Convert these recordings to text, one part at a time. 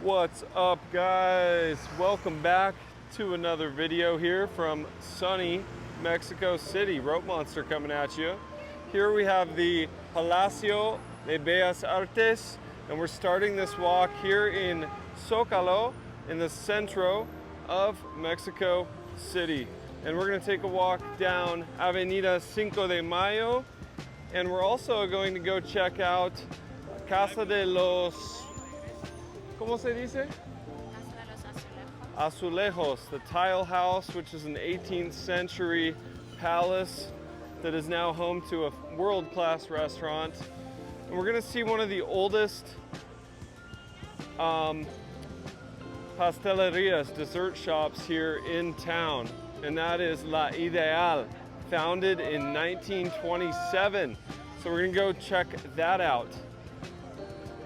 What's up, guys? Welcome back to another video here from sunny Mexico City. Rope Monster coming at you. Here we have the Palacio de Bellas Artes, and we're starting this walk here in Zócalo in the Centro of Mexico City. And we're going to take a walk down Avenida Cinco de Mayo, and we're also going to go check out Casa de los... ¿Cómo se dice? Azulejos, the tile house, which is an 18th century palace that is now home to a world-class restaurant. And we're gonna see one of the oldest pastelerias, dessert shops here in town, and that is La Ideal, founded in 1927. So we're gonna go check that out.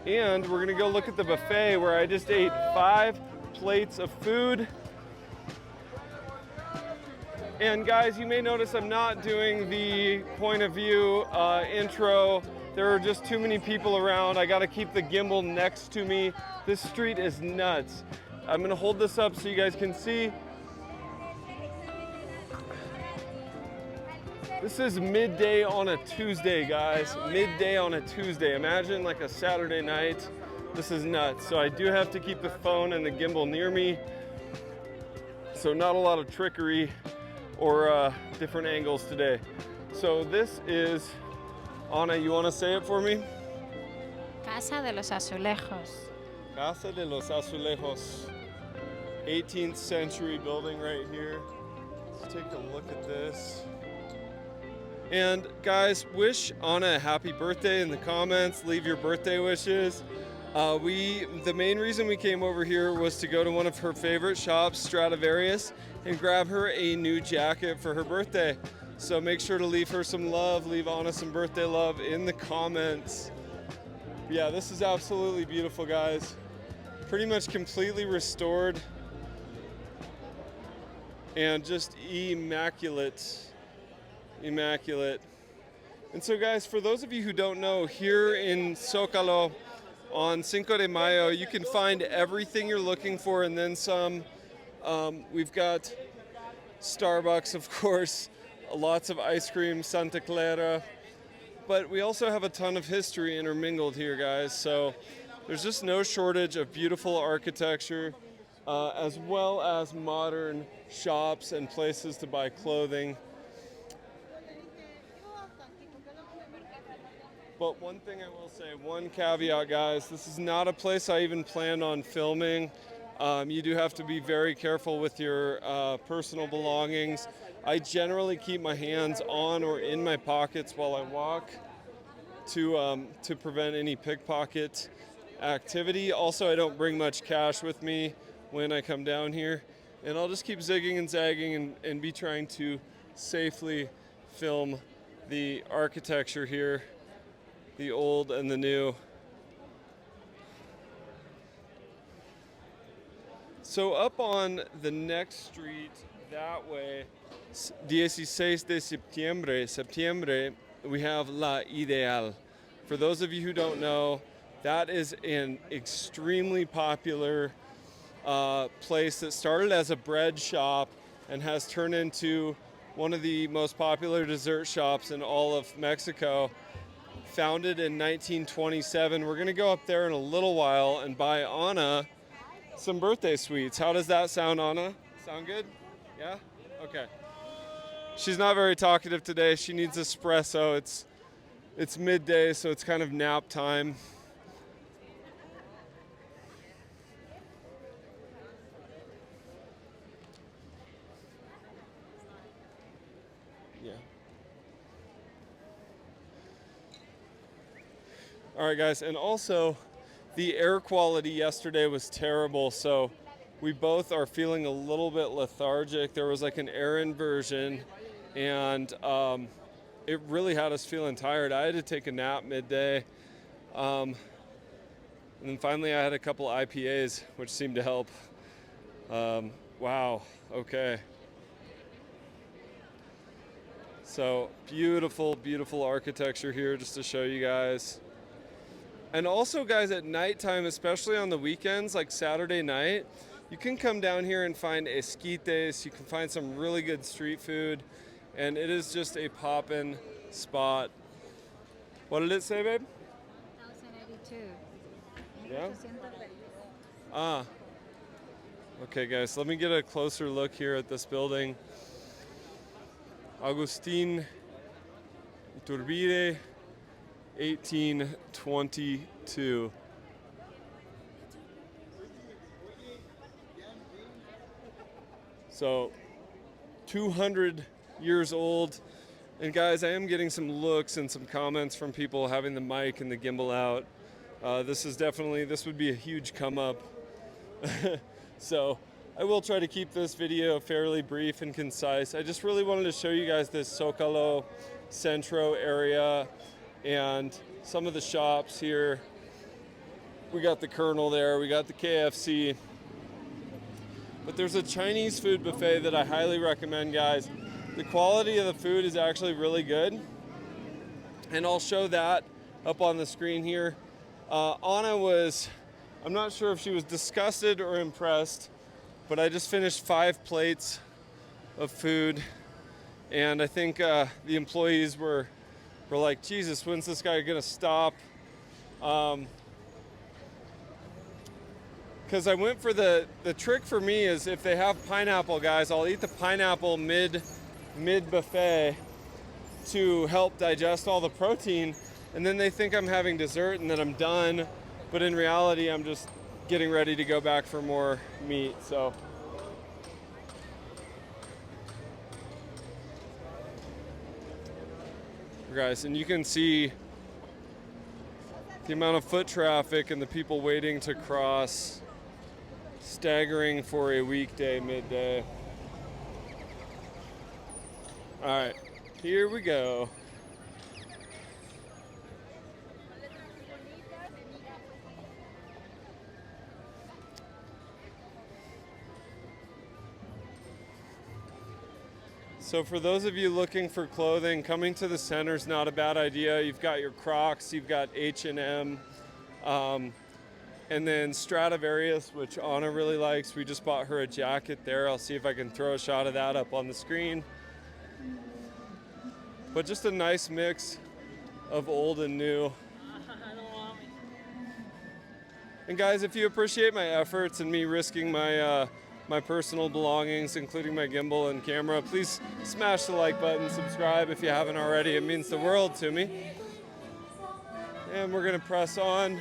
And we're gonna go look at the buffet where I just ate 5 plates of food. And guys, you may notice I'm not doing the point of view intro. There are just too many people around. I gotta keep the gimbal next to me. This street is nuts. I'm gonna hold this up so you guys can see. This is midday on a Tuesday, guys. Midday on a Tuesday. Imagine like a Saturday night. This is nuts. So I do have to keep the phone and the gimbal near me. So not a lot of trickery or different angles today. So this is, Ana, you wanna say it for me? Casa de los Azulejos. Casa de los Azulejos. 18th century building right here. Let's take a look at this. And guys, wish Ana a happy birthday in the comments. Leave your birthday wishes. The main reason we came over here was to go to one of her favorite shops, Stradivarius, and grab her a new jacket for her birthday. So make sure to leave her some love, leave Ana some birthday love in the comments. Yeah, this is absolutely beautiful, guys. Pretty much completely restored and just immaculate. And so guys, for those of you who don't know, here in Zócalo on Cinco de Mayo, you can find everything you're looking for and then some. We've got Starbucks, of course, lots of ice cream, Santa Clara, but we also have a ton of history intermingled here, guys. So there's just no shortage of beautiful architecture, as well as modern shops and places to buy clothing. But one thing I will say, one caveat, guys, this is not a place I even planned on filming. You do have to be very careful with your personal belongings. I generally keep my hands on or in my pockets while I walk to prevent any pickpocket activity. Also, I don't bring much cash with me when I come down here. And I'll just keep zigging and zagging and be trying to safely film the architecture here. The old and the new. So up on the next street that way, 16 de septiembre, we have La Ideal. For those of you who don't know, that is an extremely popular place that started as a bread shop and has turned into one of the most popular dessert shops in all of Mexico. Founded in 1927. We're gonna go up there in a little while and buy Ana some birthday sweets. How does that sound, Ana? Sound good? Yeah? Okay. She's not very talkative today. She needs espresso. It's midday, so it's kind of nap time. Yeah. All right, guys, and also the air quality yesterday was terrible, so we both are feeling a little bit lethargic. There was like an air inversion, and it really had us feeling tired. I had to take a nap midday, and then finally I had a couple IPAs, which seemed to help. Wow, okay. So beautiful, beautiful architecture here just to show you guys. And also, guys, at nighttime, especially on the weekends, like Saturday night, you can come down here and find esquites. You can find some really good street food, and it is just a poppin' spot. What did it say, babe? 1082. Yeah? Ah. Okay, guys, let me get a closer look here at this building. Agustin Iturbide, 1822. So 200 years old. And guys, I am getting some looks and some comments from people having the mic and the gimbal out. This would be a huge come up. So I will try to keep this video fairly brief and concise. I just really wanted to show you guys this Zócalo Centro area and some of the shops here. We got the Colonel there, we got the KFC. But there's a Chinese food buffet that I highly recommend, guys. The quality of the food is actually really good. And I'll show that up on the screen here. Anna I'm not sure if she was disgusted or impressed, but I just finished 5 plates of food. And I think the employees were like, Jesus, when's this guy gonna stop? Because I went for the trick for me is if they have pineapple, guys, I'll eat the pineapple mid buffet to help digest all the protein, and then they think I'm having dessert and that I'm done, but in reality I'm just getting ready to go back for more meat. So guys, and you can see the amount of foot traffic and the people waiting to cross, staggering for a weekday midday. All right, here we go. So for those of you looking for clothing, coming to the center is not a bad idea. You've got your Crocs, you've got H&M, and then Stradivarius, which Anna really likes. We just bought her a jacket there. I'll see if I can throw a shot of that up on the screen. But just a nice mix of old and new. And guys, if you appreciate my efforts and me risking my personal belongings, including my gimbal and camera, please smash the like button, subscribe if you haven't already. It means the world to me. And we're gonna press on.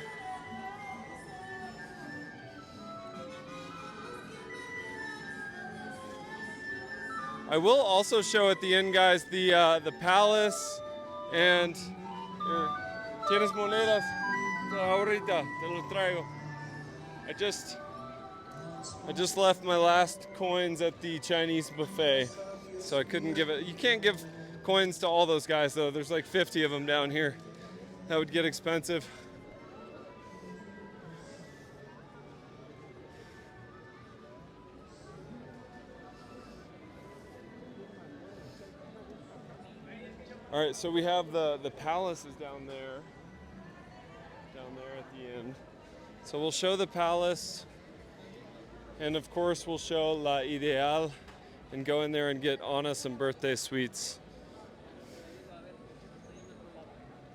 I will also show at the end, guys, the palace and tienes monedas ahorita te lo traigo. I just left my last coins at the Chinese buffet, so I couldn't give it. You can't give coins to all those guys though. There's like 50 of them down here. That would get expensive. All right, so we have the palace is down there at the end. So we'll show the palace, and of course we'll show La Ideal and go in there and get Anna some birthday sweets.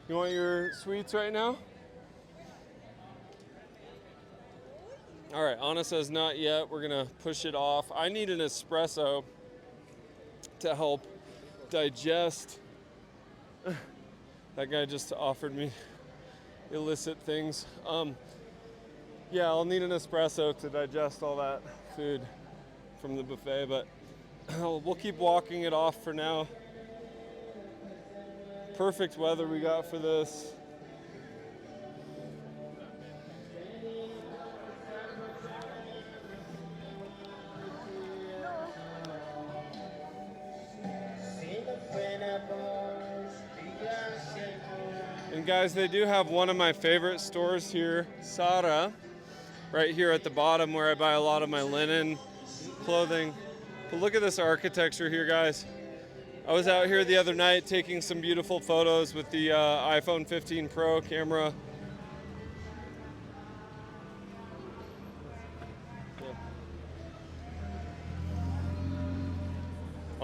You want your sweets right now? All right, Anna says not yet. We're gonna push it off. I need an espresso to help digest. That guy just offered me illicit things. Yeah, I'll need an espresso to digest all that food from the buffet, but we'll keep walking it off for now. Perfect weather we got for this. And guys, they do have one of my favorite stores here, Sara, right here at the bottom where I buy a lot of my linen, clothing. But look at this architecture here, guys. I was out here the other night taking some beautiful photos with the iPhone 15 Pro camera.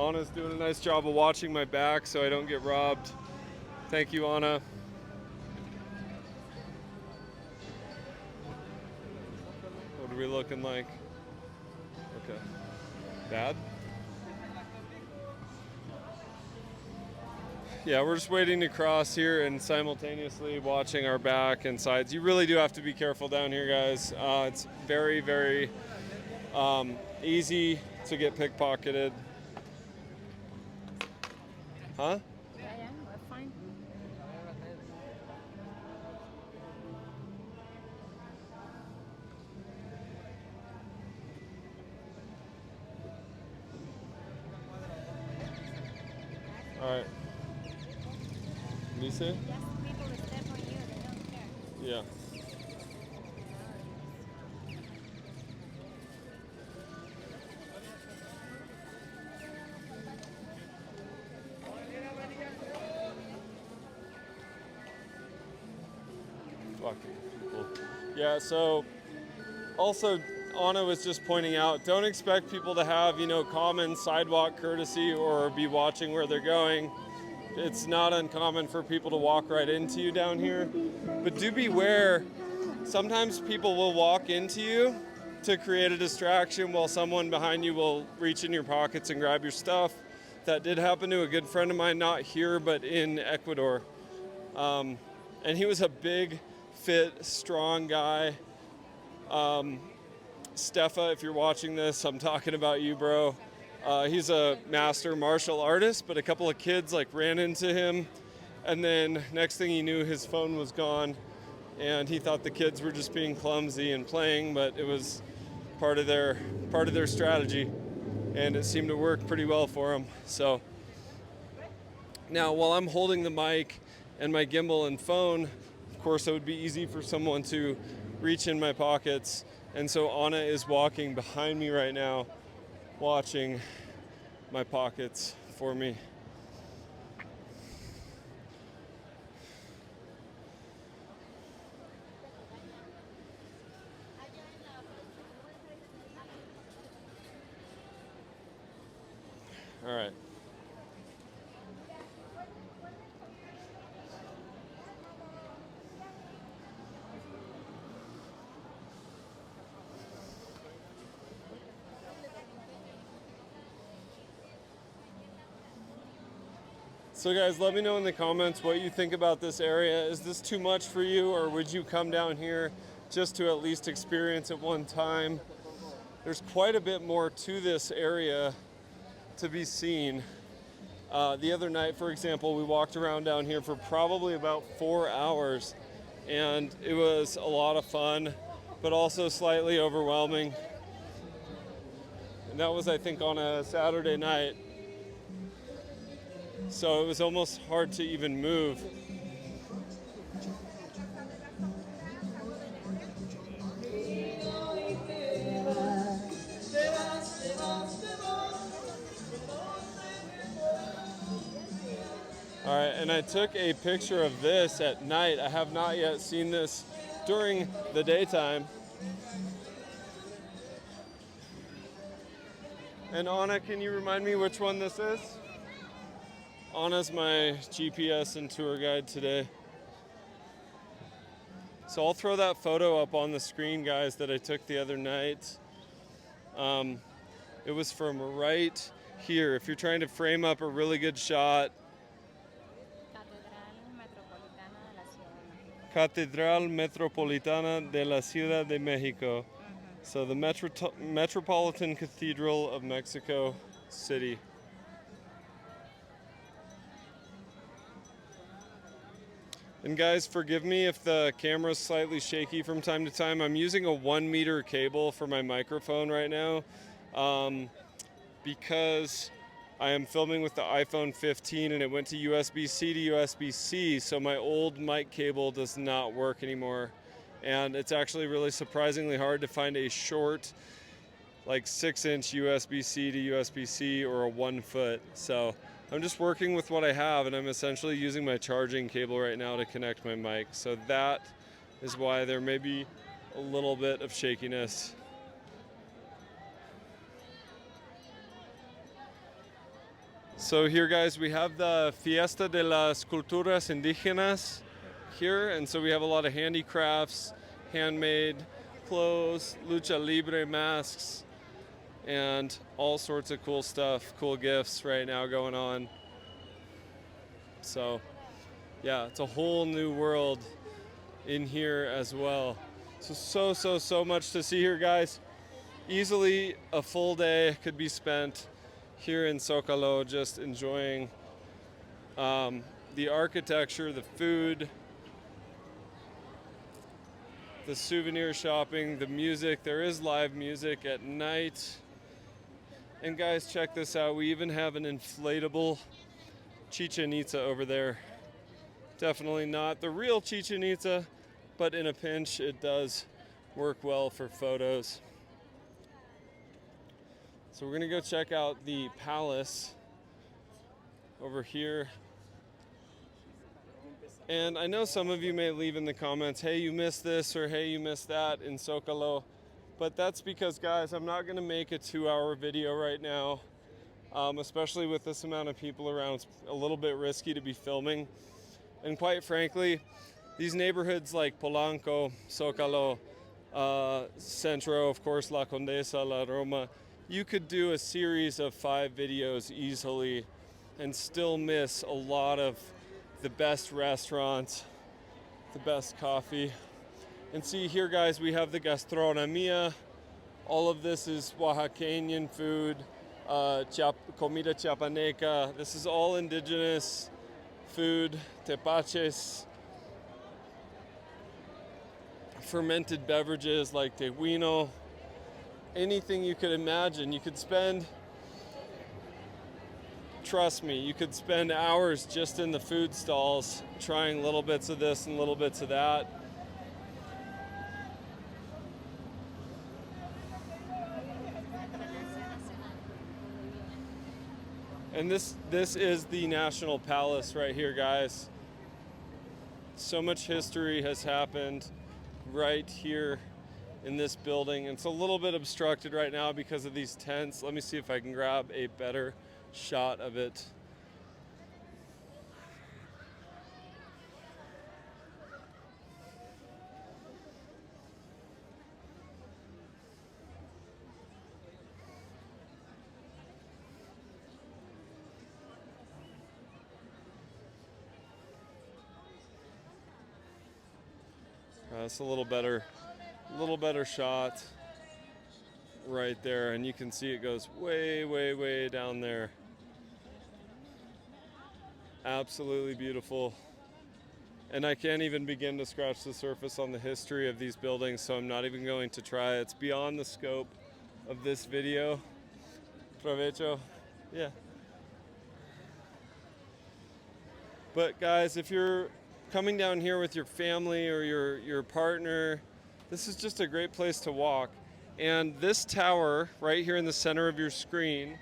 Anna's doing a nice job of watching my back so I don't get robbed. Thank you, Anna. What are we looking like? Okay. Bad? Yeah, we're just waiting to cross here and simultaneously watching our back and sides. You really do have to be careful down here, guys. It's very, very easy to get pickpocketed. Huh? Yeah, we're fine. All right. What do you say? Just people that step on you, they don't care. Yeah. Fucking people. Yeah, so also Anna was just pointing out, don't expect people to have, common sidewalk courtesy or be watching where they're going. It's not uncommon for people to walk right into you down here. But do beware, sometimes people will walk into you to create a distraction while someone behind you will reach in your pockets and grab your stuff. That did happen to a good friend of mine, not here, but in Ecuador. And he was a big, fit, strong guy. Stefa, if you're watching this, I'm talking about you, bro. He's a master martial artist, but a couple of kids ran into him, and then next thing he knew, his phone was gone, and he thought the kids were just being clumsy and playing, but it was part of their strategy, and it seemed to work pretty well for him. So now, while I'm holding the mic and my gimbal and phone, of course, it would be easy for someone to reach in my pockets. And so Anna is walking behind me right now, watching my pockets for me. All right. So guys, let me know in the comments what you think about this area. Is this too much for you, or would you come down here just to at least experience it one time? There's quite a bit more to this area to be seen. The other night, for example, we walked around down here for probably about 4 hours, and it was a lot of fun, but also slightly overwhelming. And that was, I think, on a Saturday night. So it was almost hard to even move. All right, and I took a picture of this at night. I have not yet seen this during the daytime. And Anna, can you remind me which one this is? Anna's my GPS and tour guide today. So I'll throw that photo up on the screen, guys, that I took the other night. It was from right here. If you're trying to frame up a really good shot. Catedral Metropolitana de la Ciudad de Mexico. So the Metropolitan Cathedral of Mexico City. And guys, forgive me if the camera's slightly shaky from time to time. I'm using a 1 meter cable for my microphone right now because I am filming with the iPhone 15 and it went to USB-C to USB-C, so my old mic cable does not work anymore. And it's actually really surprisingly hard to find a short, 6-inch USB-C to USB-C or a 1 foot. So I'm just working with what I have, and I'm essentially using my charging cable right now to connect my mic. So that is why there may be a little bit of shakiness. So here, guys, we have the Fiesta de las Culturas Indígenas here, and so we have a lot of handicrafts, handmade clothes, lucha libre masks, and all sorts of cool stuff, cool gifts right now going on. So yeah, it's a whole new world in here as well. So much to see here, guys. Easily a full day could be spent here in Zócalo just enjoying the architecture, the food, the souvenir shopping, the music. There is live music at night. And guys, check this out. We even have an inflatable Chichen Itza over there. Definitely not the real Chichen Itza, but in a pinch, it does work well for photos. So we're gonna go check out the palace over here. And I know some of you may leave in the comments, hey, you missed this, or hey, you missed that in Zócalo. But that's because, guys, I'm not gonna make a 2-hour video right now, especially with this amount of people around. It's a little bit risky to be filming. And quite frankly, these neighborhoods like Polanco, Zócalo, Centro, of course, La Condesa, La Roma, you could do a series of 5 videos easily and still miss a lot of the best restaurants, the best coffee. And see here, guys, we have the gastronomia. All of this is Oaxacan food, comida chiapaneca. This is all indigenous food, tepaches, fermented beverages like tehuino, anything you could imagine. You could spend, trust me, you could spend hours just in the food stalls trying little bits of this and little bits of that. And this is the National Palace right here, guys. So much history has happened right here in this building. It's a little bit obstructed right now because of these tents. Let me see if I can grab a better shot of it. It's a little better shot right there, and you can see it goes way down there. Absolutely beautiful. And I can't even begin to scratch the surface on the history of these buildings, so I'm not even going to try. It's beyond the scope of this video. Provecho. Yeah. But guys, if you're coming down here with your family or your partner, this is just a great place to walk. And this tower right here in the center of your screen,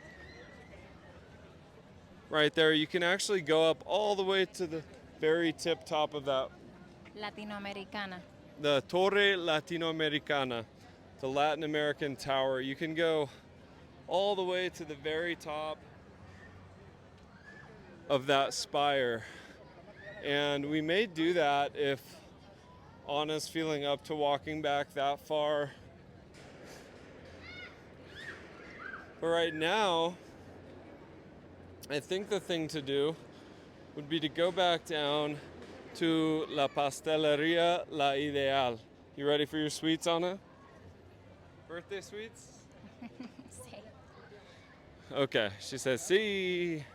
right there, you can actually go up all the way to the very tip top of that. Latinoamericana. The Torre Latinoamericana, the Latin American tower. You can go all the way to the very top of that spire. And we may do that if Anna's feeling up to walking back that far. But right now, I think the thing to do would be to go back down to La Pasteleria La Ideal. You ready for your sweets, Anna? Birthday sweets? Okay, she says, see.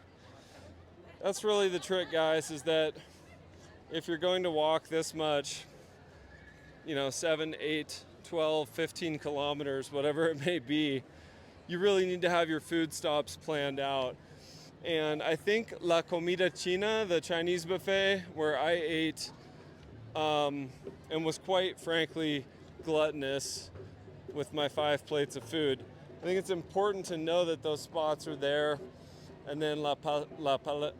That's really the trick, guys, is that if you're going to walk this much, 7, 8, 12, 15 kilometers, whatever it may be, you really need to have your food stops planned out. And I think La Comida China, the Chinese buffet, where I ate and was quite frankly gluttonous with my 5 plates of food, I think it's important to know that those spots are there. And then Pasteleria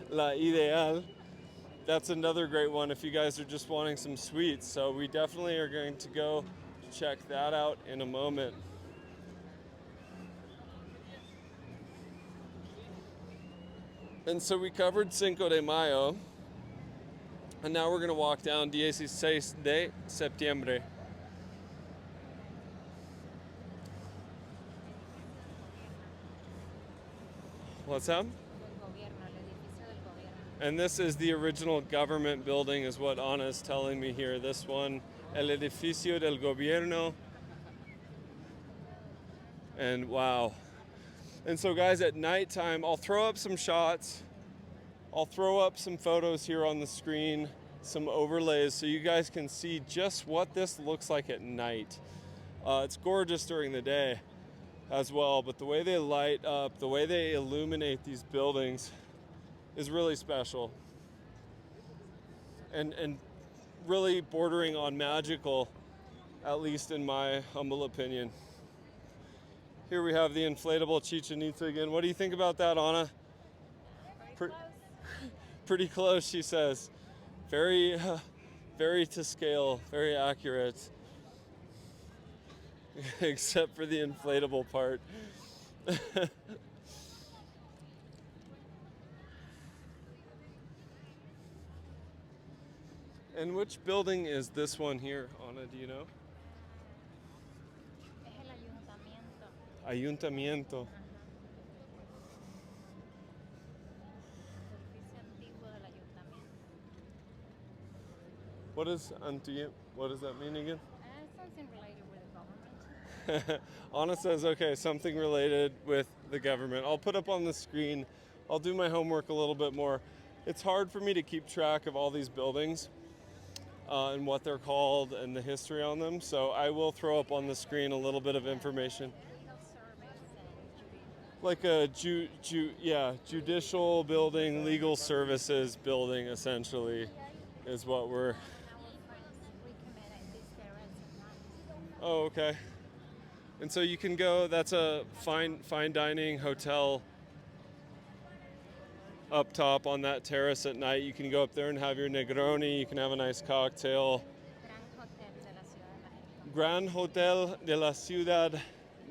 La Ideal, that's another great one if you guys are just wanting some sweets. So we definitely are going to go check that out in a moment. And so we covered Cinco de Mayo, and now we're gonna walk down 16 de septiembre. What's that? And this is the original government building, is what Ana is telling me here. This one, El Edificio del Gobierno. And wow. And so guys, at nighttime, I'll throw up some shots. I'll throw up some photos here on the screen, some overlays, so you guys can see just what this looks like at night. It's gorgeous during the day as well, but the way they light up, the way they illuminate these buildings is really special. And really bordering on magical, at least in my humble opinion. Here we have the inflatable Chichen Itza again. What do you think about that, Ana? Pretty close, she says. Very to scale, very accurate. Except for the inflatable part. And which building is this one here, Ana, do you know? Es el ayuntamiento. Ayuntamiento. Edificio antiguo del ayuntamiento. What does that mean again? Something related with the government. Ana says, okay, something related with the government. I'll put up on the screen. I'll do my homework a little bit more. It's hard for me to keep track of all these buildings and what they're called and the history on them. So I will throw up on the screen a little bit of information. Like a judicial building, legal services building, essentially, is what we're... Oh, okay. And so you can go, that's a fine dining hotel up top on that terrace at night. You can go up there and have your Negroni. You can have a nice cocktail. Gran Hotel de la Ciudad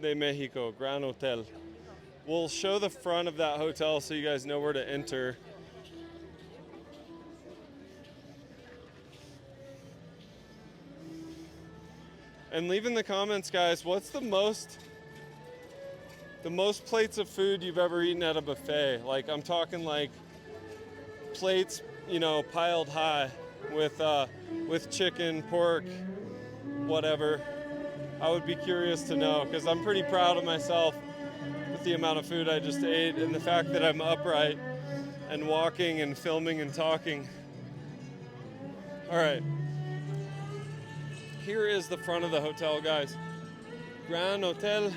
de Mexico. Gran Hotel. We'll show the front of that hotel so you guys know where to enter. And leave in the comments, guys, what's the most plates of food you've ever eaten at a buffet? Like, I'm talking like plates, piled high with chicken, pork, whatever. I would be curious to know, because I'm pretty proud of myself with the amount of food I just ate and the fact that I'm upright and walking and filming and talking. All right. Here is the front of the hotel, guys. Gran Hotel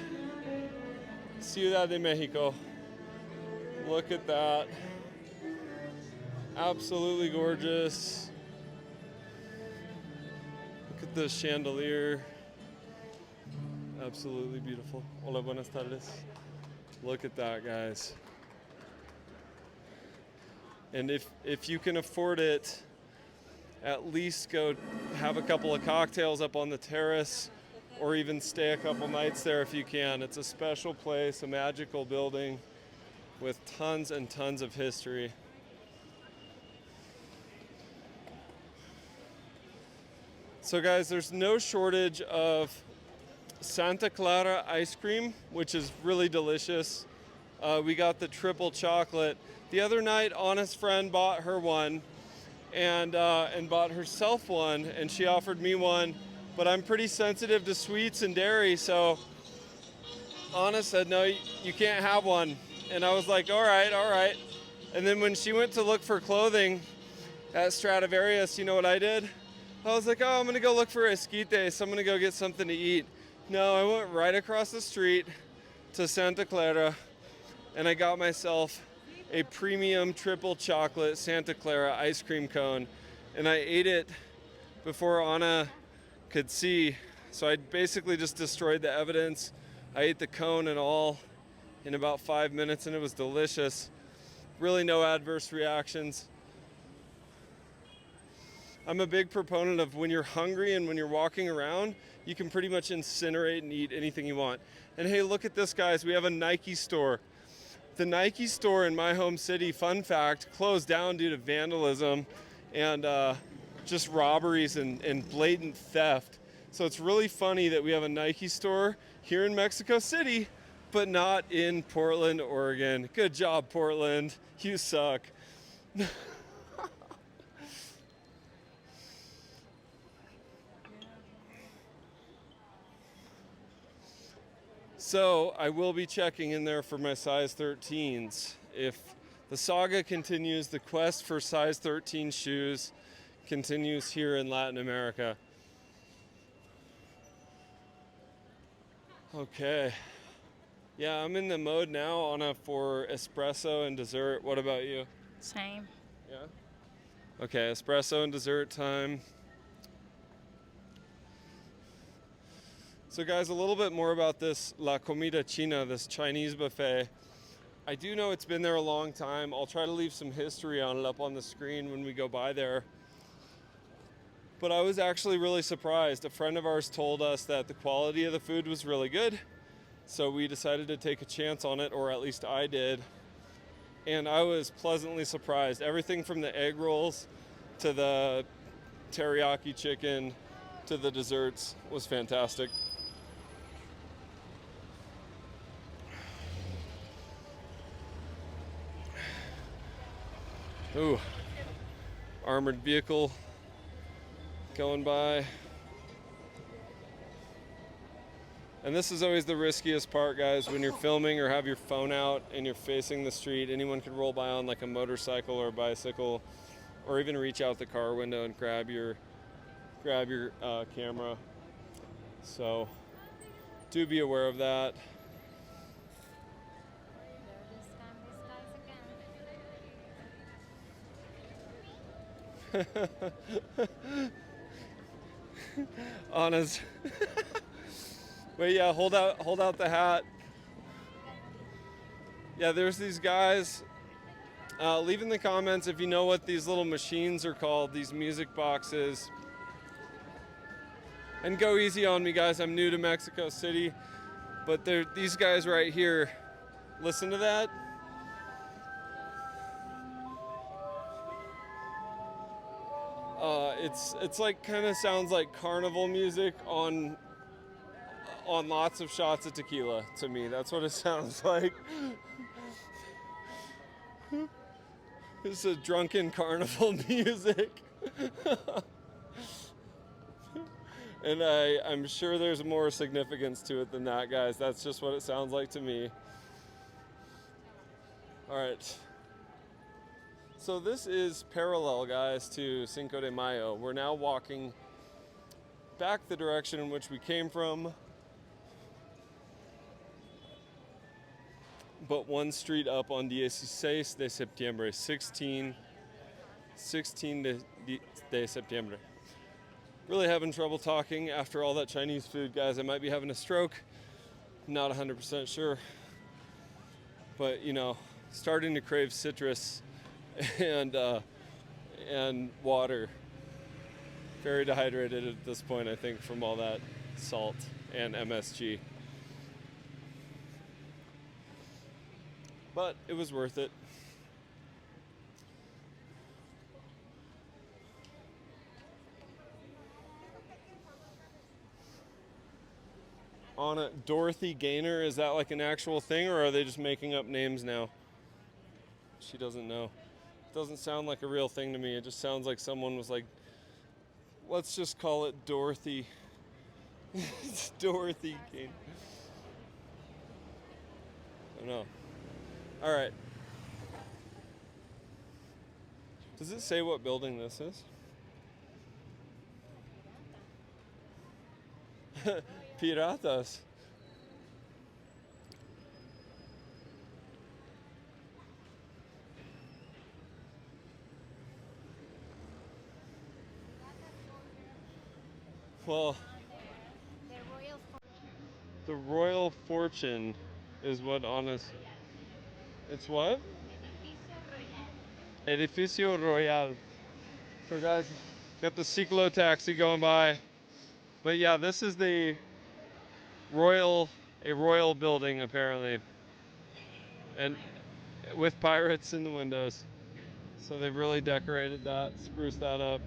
Ciudad de Mexico. Look at that. Absolutely gorgeous. Look at the chandelier. Absolutely beautiful. Hola, buenas tardes. Look at that, guys. And if you can afford it, at least go have a couple of cocktails up on the terrace, or even stay a couple nights there if you can. It's a special place, a magical building with tons and tons of history. So guys, there's no shortage of Santa Clara ice cream, which is really delicious. We got the triple chocolate. The other night, Ana's friend bought her one and bought herself one, and she offered me one, but I'm pretty sensitive to sweets and dairy, so Ana said, no, you can't have one. And I was like, all right. And then when she went to look for clothing at Stradivarius, you know what I did? I was like, I'm gonna go look for esquites, I'm gonna go get something to eat. No, I went right across the street to Santa Clara, and I got myself a premium triple chocolate Santa Clara ice cream cone, and I ate it before Ana could see. So I basically just destroyed the evidence. I ate the cone and all in about 5 minutes, and it was delicious. Really no adverse reactions. I'm a big proponent of when you're hungry and when you're walking around, you can pretty much incinerate and eat anything you want. And hey, look at this, guys. We have a Nike store. the Nike store in my home city, fun fact, closed down due to vandalism and just robberies and blatant theft. So it's really funny that we have a Nike store here in Mexico City, but not in Portland, Oregon. Good job, Portland. You suck. So I will be checking in there for my size 13s. If the saga continues, the quest for size 13 shoes continues here in Latin America. Okay. Yeah, I'm in the mode now, Anna, for espresso and dessert. What about you? Same. Yeah? Okay, espresso and dessert time. So guys, a little bit more about this La Comida China, this Chinese buffet. I do know it's been there a long time. I'll try to leave some history on it up on the screen when we go by there. But I was actually really surprised. A friend of ours told us that the quality of the food was really good. So we decided to take a chance on it, or at least I did. And I was pleasantly surprised. Everything from the egg rolls to the teriyaki chicken to the desserts was fantastic. Ooh, armored vehicle going by. And this is always the riskiest part, guys, when you're filming or have your phone out and you're facing the street. Anyone could roll by on like a motorcycle or a bicycle, or even reach out the car window and grab your camera. So do be aware of that. Anna's. Wait, yeah, hold out the hat. Yeah, there's these guys. Leave in the comments if you know what these little machines are called, these music boxes. And go easy on me, guys. I'm new to Mexico City, but these guys right here. Listen to that. It's like kind of sounds like carnival music on lots of shots of tequila to me. That's what it sounds like. It's a drunken carnival music. And I'm sure there's more significance to it than that, guys. That's just what it sounds like to me. All right. So this is parallel, guys, to Cinco de Mayo. We're now walking back the direction in which we came from, but one street up on 16 de septiembre, 16 de septiembre. Really having trouble talking after all that Chinese food, guys. I might be having a stroke. Not 100% sure. But, you know, starting to crave citrus and water. Very dehydrated at this point, I think, from all that salt and MSG. But it was worth it. Anna, Dorothy Gaynor, is that like an actual thing, or are they just making up names now? She doesn't know. It doesn't sound like a real thing to me. It just sounds like someone was like, let's just call it Dorothy. It's Dorothy Gaynor. I don't know. All right. Does it say what building this is? Piratas. Well, the Royal Fortune is what honest. It's what? Edificio Royal. So guys, got the Ciclo taxi going by. But yeah, this is a royal building apparently. And with pirates in the windows. So they've really decorated that, spruced that up.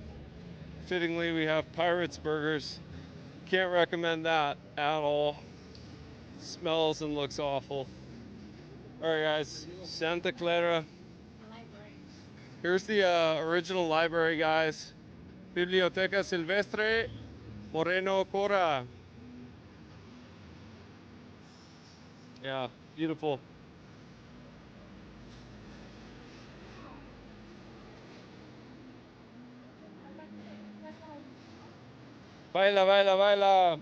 Fittingly, we have Pirates Burgers. Can't recommend that at all. Smells and looks awful. Alright guys, Santa Clara. Library. Here's the original library, guys. Biblioteca Silvestre Moreno Cora. Yeah, beautiful. Baila, baila, baila.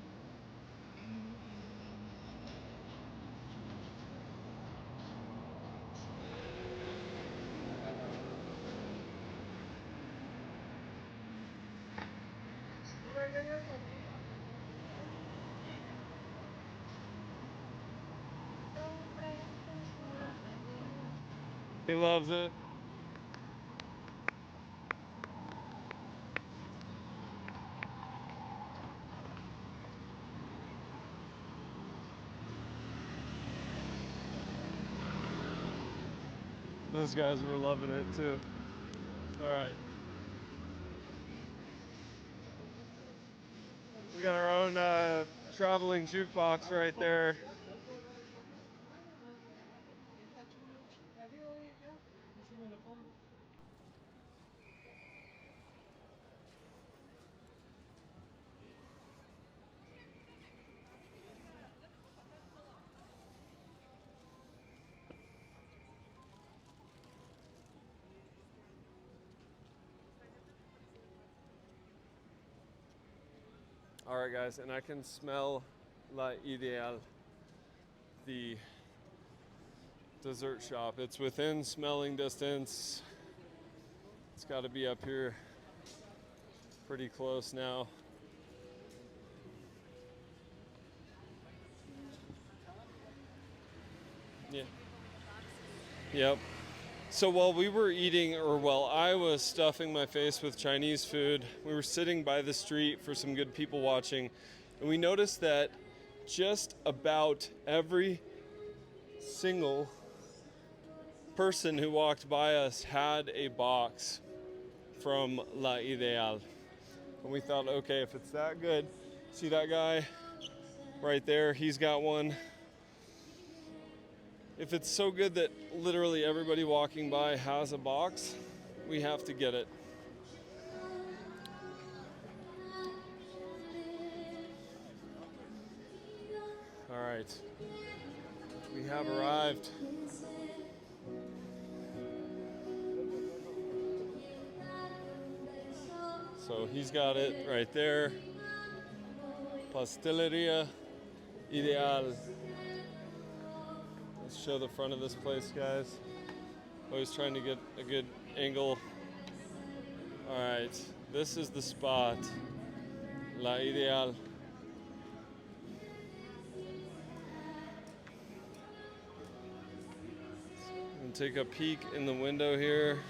He loves it. Those guys were loving it too. All right. We got our own traveling jukebox right there. All right, guys, and I can smell La Ideal, the dessert shop. It's within smelling distance. It's got to be up here pretty close now. Yeah. Yep. So while we were eating, or while I was stuffing my face with Chinese food, we were sitting by the street for some good people watching, and we noticed that just about every single person who walked by us had a box from La Ideal. And we thought, okay, if it's that good, see that guy right there? He's got one. If it's so good that literally everybody walking by has a box, we have to get it. All right, we have arrived. So he's got it right there. Pasteleria Ideal. Let's show the front of this place, guys. Always trying to get a good angle. All right, this is the spot. La Ideal. And take a peek in the window here.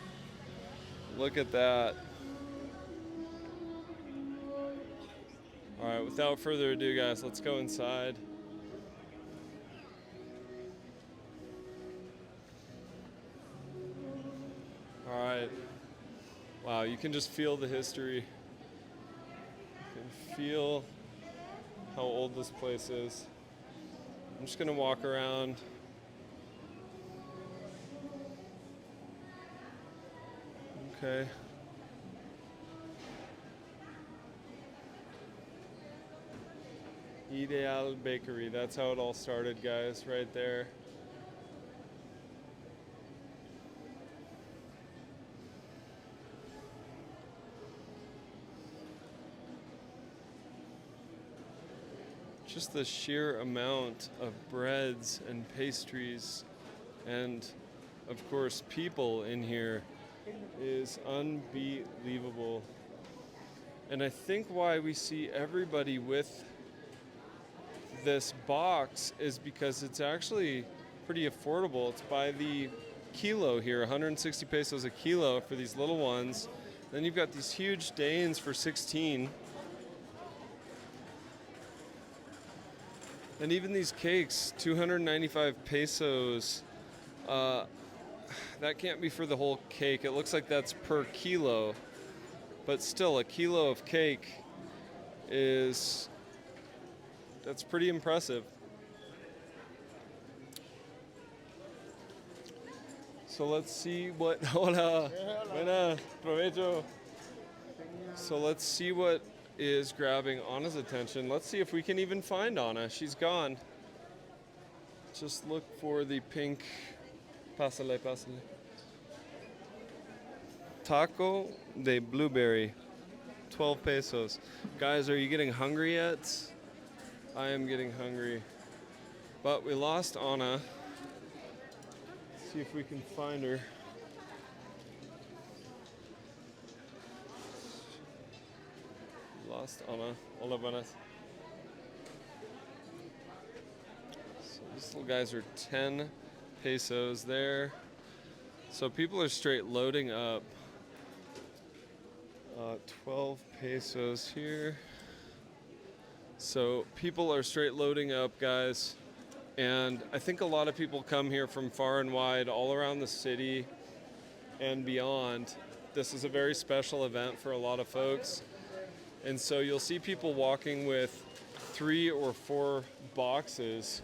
Look at that. All right, without further ado, guys, let's go inside. All right. Wow, you can just feel the history. You can feel how old this place is. I'm just gonna walk around. Okay. Ideal Bakery, that's how it all started, guys, right there. Just the sheer amount of breads and pastries and, of course, people in here is unbelievable. And I think why we see everybody with this box is because it's actually pretty affordable. It's by the kilo here, 160 pesos a kilo for these little ones. Then you've got these huge Danes for 16. And even these cakes, 295 pesos. that can't be for the whole cake. It looks like that's per kilo, but still a kilo of cake that's pretty impressive. So let's see what, hola, buenas, provecho. So let's see what is grabbing Anna's attention. Let's see if we can even find Anna. She's gone. Just look for the pink, pásale. Taco de blueberry, 12 pesos. Guys, are you getting hungry yet? I am getting hungry. But we lost Anna. Let's see if we can find her. Lost Anna. Hola, buenas. So these little guys are 10 pesos there. So people are straight loading up. 12 pesos here. So people are straight loading up, guys. And I think a lot of people come here from far and wide, all around the city and beyond. This is a very special event for a lot of folks. And so you'll see people walking with 3 or 4 boxes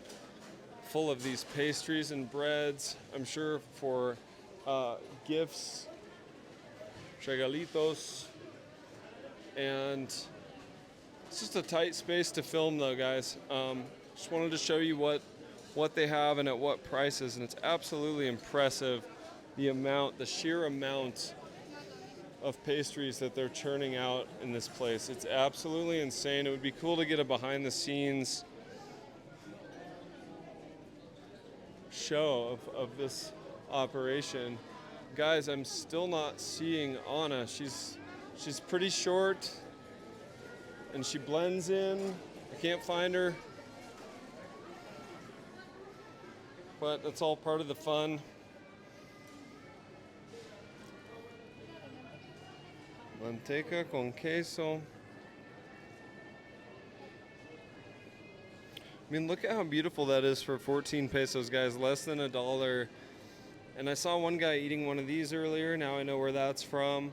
full of these pastries and breads, I'm sure for gifts, regalitos, and it's just a tight space to film though, guys. Just wanted to show you what they have and at what prices, and it's absolutely impressive the sheer amount of pastries that they're churning out in this place. It's absolutely insane. It would be cool to get a behind the scenes show of this operation. Guys, I'm still not seeing Anna. She's pretty short and she blends in. I can't find her, but that's all part of the fun. Manteca con queso. I mean, look at how beautiful that is for 14 pesos, guys. Less than $1. And I saw one guy eating one of these earlier. Now I know where that's from.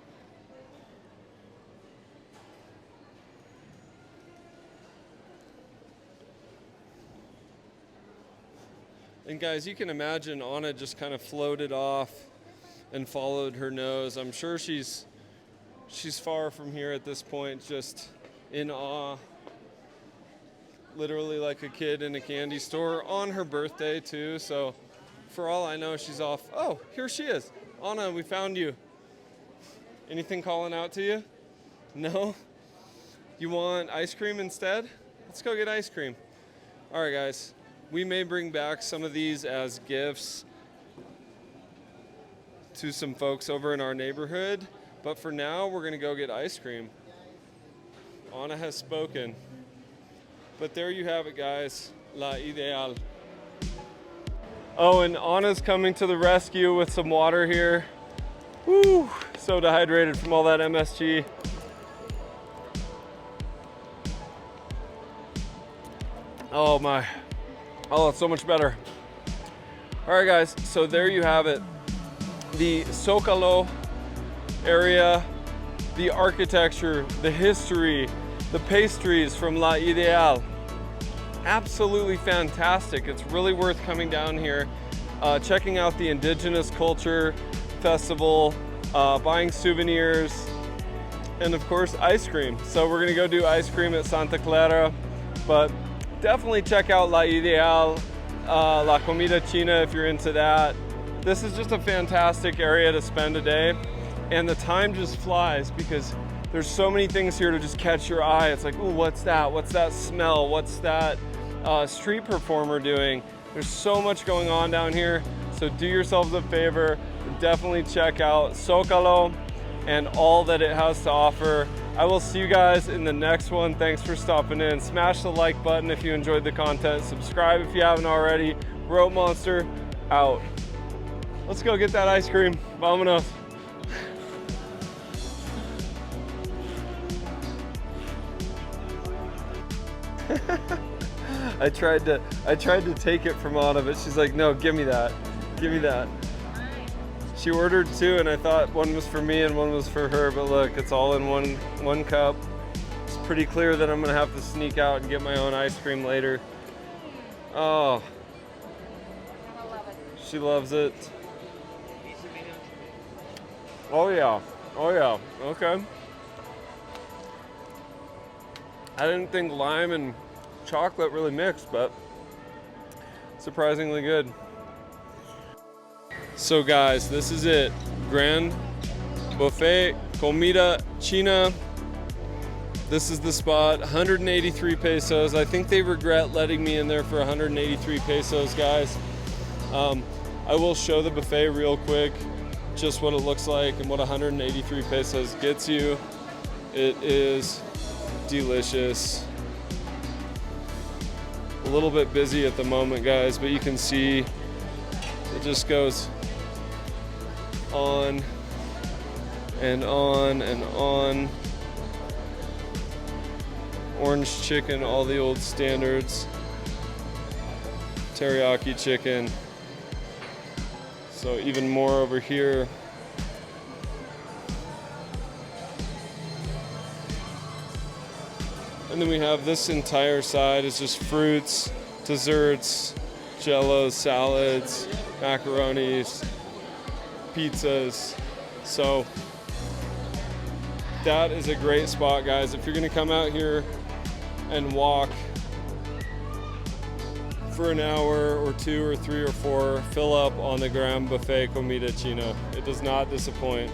And guys, you can imagine Anna just kind of floated off and followed her nose. I'm sure she's far from here at this point, just in awe. Literally like a kid in a candy store on her birthday too. So for all I know, she's off. Oh, here she is. Anna, we found you. Anything calling out to you? No? You want ice cream instead? Let's go get ice cream. All right, guys. We may bring back some of these as gifts to some folks over in our neighborhood. But for now, we're gonna go get ice cream. Anna has spoken. But there you have it, guys. La Ideal. Oh, and Anna's coming to the rescue with some water here. Woo, so dehydrated from all that MSG. Oh my, oh, it's so much better. All right, guys, so there you have it. The Zócalo area, the architecture, the history, the pastries from La Ideal. Absolutely fantastic. It's really worth coming down here, checking out the Indigenous Culture Festival, buying souvenirs, and of course ice cream. So we're gonna go do ice cream at Santa Clara, but definitely check out La Ideal, La Comida China if you're into that. This is just a fantastic area to spend a day, and the time just flies because there's so many things here to just catch your eye. It's like, ooh, what's that? What's that smell? What's that street performer doing? There's so much going on down here. So do yourselves a favor, definitely check out Zócalo and all that it has to offer. I will see you guys in the next one. Thanks for stopping in. Smash the like button if you enjoyed the content. Subscribe if you haven't already. Rope Monster out. Let's go get that ice cream. Vámonos. I tried to take it from Anna, but she's like, no, give me that. Give me that. She ordered 2, and I thought one was for me and one was for her, but look, it's all in one cup. It's pretty clear that I'm gonna have to sneak out and get my own ice cream later. Oh, I love it. she loves it. Oh yeah, oh yeah, okay. I didn't think lime and chocolate really mixed, but surprisingly good. So guys, this is it. Grand Buffet Comida China. This is the spot, 183 pesos. I think they regret letting me in there for 183 pesos, guys. I will show the buffet real quick, just what it looks like and what 183 pesos gets you. It is delicious. A little bit busy at the moment, guys, but you can see it just goes on and on and on. Orange chicken, all the old standards. Teriyaki chicken. So even more over here. And then we have this entire side is just fruits, desserts, jellos, salads, macaronis, pizzas. So that is a great spot, guys. If you're gonna come out here and walk for an hour or 2 or 3 or 4, fill up on the Grand Buffet Comida China. It does not disappoint.